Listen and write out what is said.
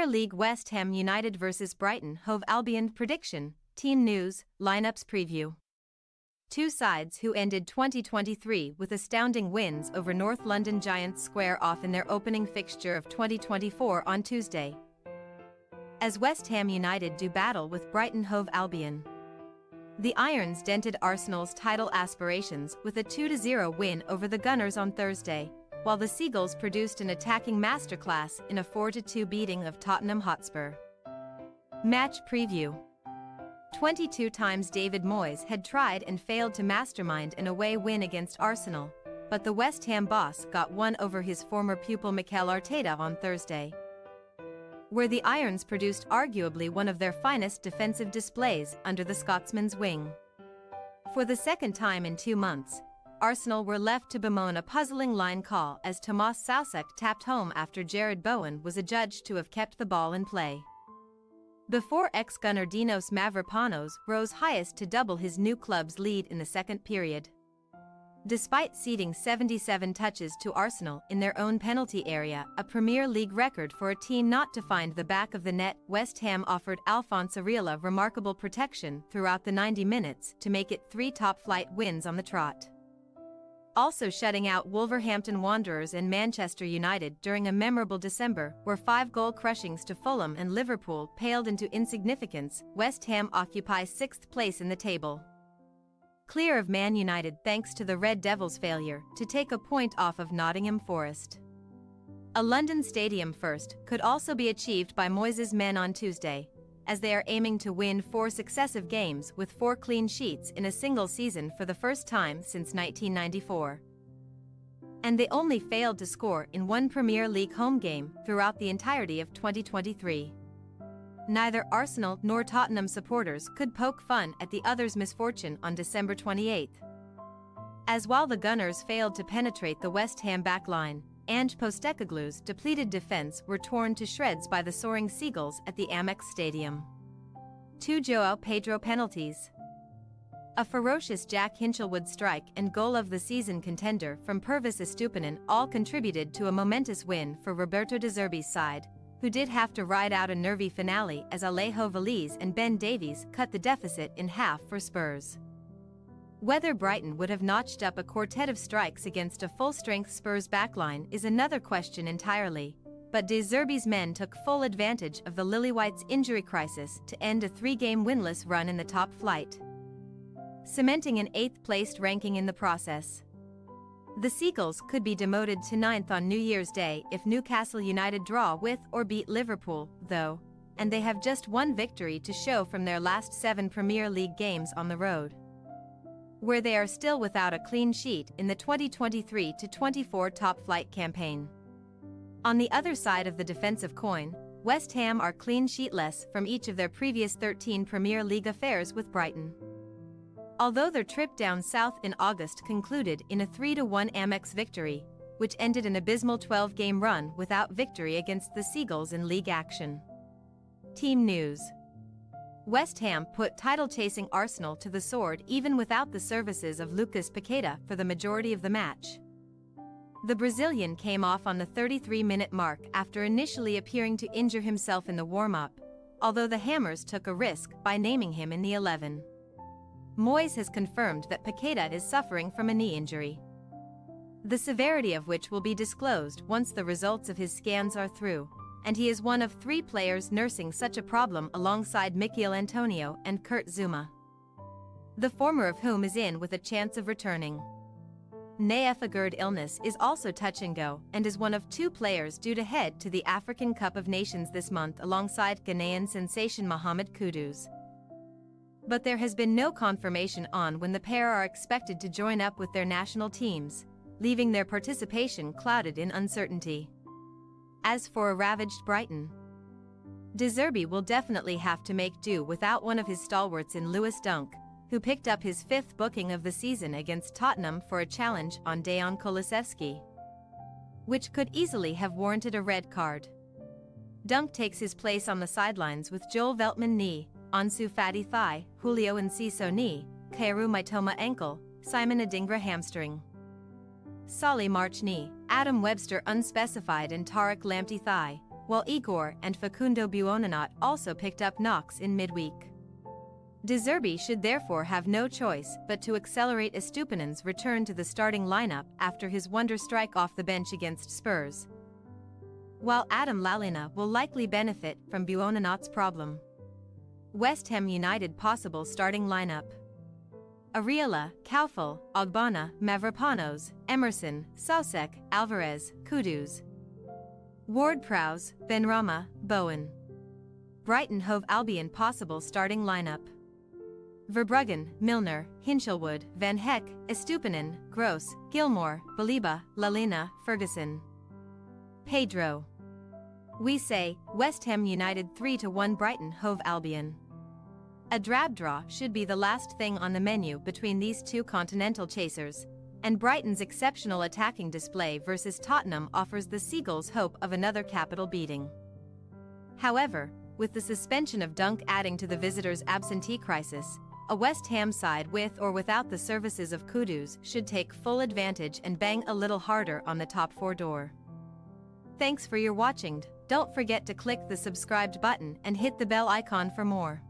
League West Ham United vs Brighton Hove Albion prediction, team news, lineups preview. Two sides who ended 2023 with astounding wins over North London Giants square off in their opening fixture of 2024 on Tuesday, as West Ham United do battle with Brighton Hove Albion. The Irons dented Arsenal's title aspirations with a 2-0 win over the Gunners on Thursday, while the Seagulls produced an attacking masterclass in a 4-2 beating of Tottenham Hotspur. Match preview. 22 times David Moyes had tried and failed to mastermind an away win against Arsenal, but the West Ham boss got one over his former pupil Mikel Arteta on Thursday, where the Irons produced arguably one of their finest defensive displays under the Scotsman's wing. For the second time in 2 months, Arsenal were left to bemoan a puzzling line call as Tomas Soucek tapped home after Jared Bowen was adjudged to have kept the ball in play, before ex-gunner Dinos Mavropanos rose highest to double his new club's lead in the second period. Despite ceding 77 touches to Arsenal in their own penalty area, a Premier League record for a team not to find the back of the net, West Ham offered Alphonse Areola remarkable protection throughout the 90 minutes to make it 3 top-flight wins on the trot, also shutting out Wolverhampton Wanderers and Manchester United during a memorable December where 5-goal crushings to Fulham and Liverpool paled into insignificance. West Ham occupy 6th place in the table, clear of Man United thanks to the Red Devils' failure to take a point off of Nottingham Forest. A London stadium first could also be achieved by Moyes' men on Tuesday, as they are aiming to win 4 successive games with 4 clean sheets in a single season for the first time since 1994. And they only failed to score in 1 Premier League home game throughout the entirety of 2023. Neither Arsenal nor Tottenham supporters could poke fun at the other's misfortune on December 28, as while the Gunners failed to penetrate the West Ham backline, Ange Postecoglou's depleted defense were torn to shreds by the soaring Seagulls at the Amex Stadium. 2 João Pedro penalties, a ferocious Jack Hinchelwood strike and goal of the season contender from Pervis Estupinan all contributed to a momentous win for Roberto De Zerbi's side, who did have to ride out a nervy finale as Alejo Veliz and Ben Davies cut the deficit in half for Spurs. Whether Brighton would have notched up a quartet of strikes against a full-strength Spurs backline is another question entirely, but De Zerbi's men took full advantage of the Lilywhites' injury crisis to end a 3-game winless run in the top flight, cementing an 8th-placed ranking in the process. The Seagulls could be demoted to 9th on New Year's Day if Newcastle United draw with or beat Liverpool, though, and they have just 1 victory to show from their last 7 Premier League games on the road, where they are still without a clean sheet in the 2023-24 top-flight campaign. On the other side of the defensive coin, West Ham are clean sheetless from each of their previous 13 Premier League affairs with Brighton, although their trip down south in August concluded in a 3-1 Amex victory, which ended an abysmal 12-game run without victory against the Seagulls in league action. Team news. West Ham put title-chasing Arsenal to the sword even without the services of Lucas Paqueta for the majority of the match. The Brazilian came off on the 33-minute mark after initially appearing to injure himself in the warm-up, although the Hammers took a risk by naming him in the 11. Moyes has confirmed that Paqueta is suffering from a knee injury, the severity of which will be disclosed once the results of his scans are through, and he is one of 3 players nursing such a problem alongside Mikel Antonio and Kurt Zuma, the former of whom is in with a chance of returning. Neefagerd illness is also touch and go and is one of 2 players due to head to the African Cup of Nations this month alongside Ghanaian sensation Mohamed Kudus. But there has been no confirmation on when the pair are expected to join up with their national teams, leaving their participation clouded in uncertainty. As for a ravaged Brighton, De Zerbi will definitely have to make do without one of his stalwarts in Lewis Dunk, who picked up his 5th booking of the season against Tottenham for a challenge on Dejan Kulusevski, which could easily have warranted a red card. Dunk takes his place on the sidelines with Joel Veltman knee, Ansu Fati thigh, Julio Enciso knee, Kaoru Mitoma ankle, Simon Adingra hamstring, Solly March knee, Adam Webster unspecified and Tariq Lamptey thigh, while Igor and Facundo Buonanot also picked up knocks in midweek. De Zerbi should therefore have no choice but to accelerate Estupinan's return to the starting lineup after his wonder strike off the bench against Spurs, while Adam Lallana will likely benefit from Buonanot's problem. West Ham United possible starting lineup: Areola, Coufal, Ogbonna, Mavropanos, Emerson, Soucek, Alvarez, Kudus, Ward-Prowse, Benrahma, Bowen. Brighton Hove Albion possible starting lineup: Verbruggen, Milner, Hinchelwood, Van Heck, Estupinan, Gross, Gilmore, Baliba, Lallana, Ferguson, Pedro. We say, West Ham United 3-1 Brighton Hove Albion. A drab draw should be the last thing on the menu between these two continental chasers, and Brighton's exceptional attacking display versus Tottenham offers the Seagulls hope of another capital beating. However, with the suspension of Dunk adding to the visitors' absentee crisis, a West Ham side with or without the services of Kudus should take full advantage and bang a little harder on the top four door. Thanks for your watching. Don't forget to click the subscribed button and hit the bell icon for more.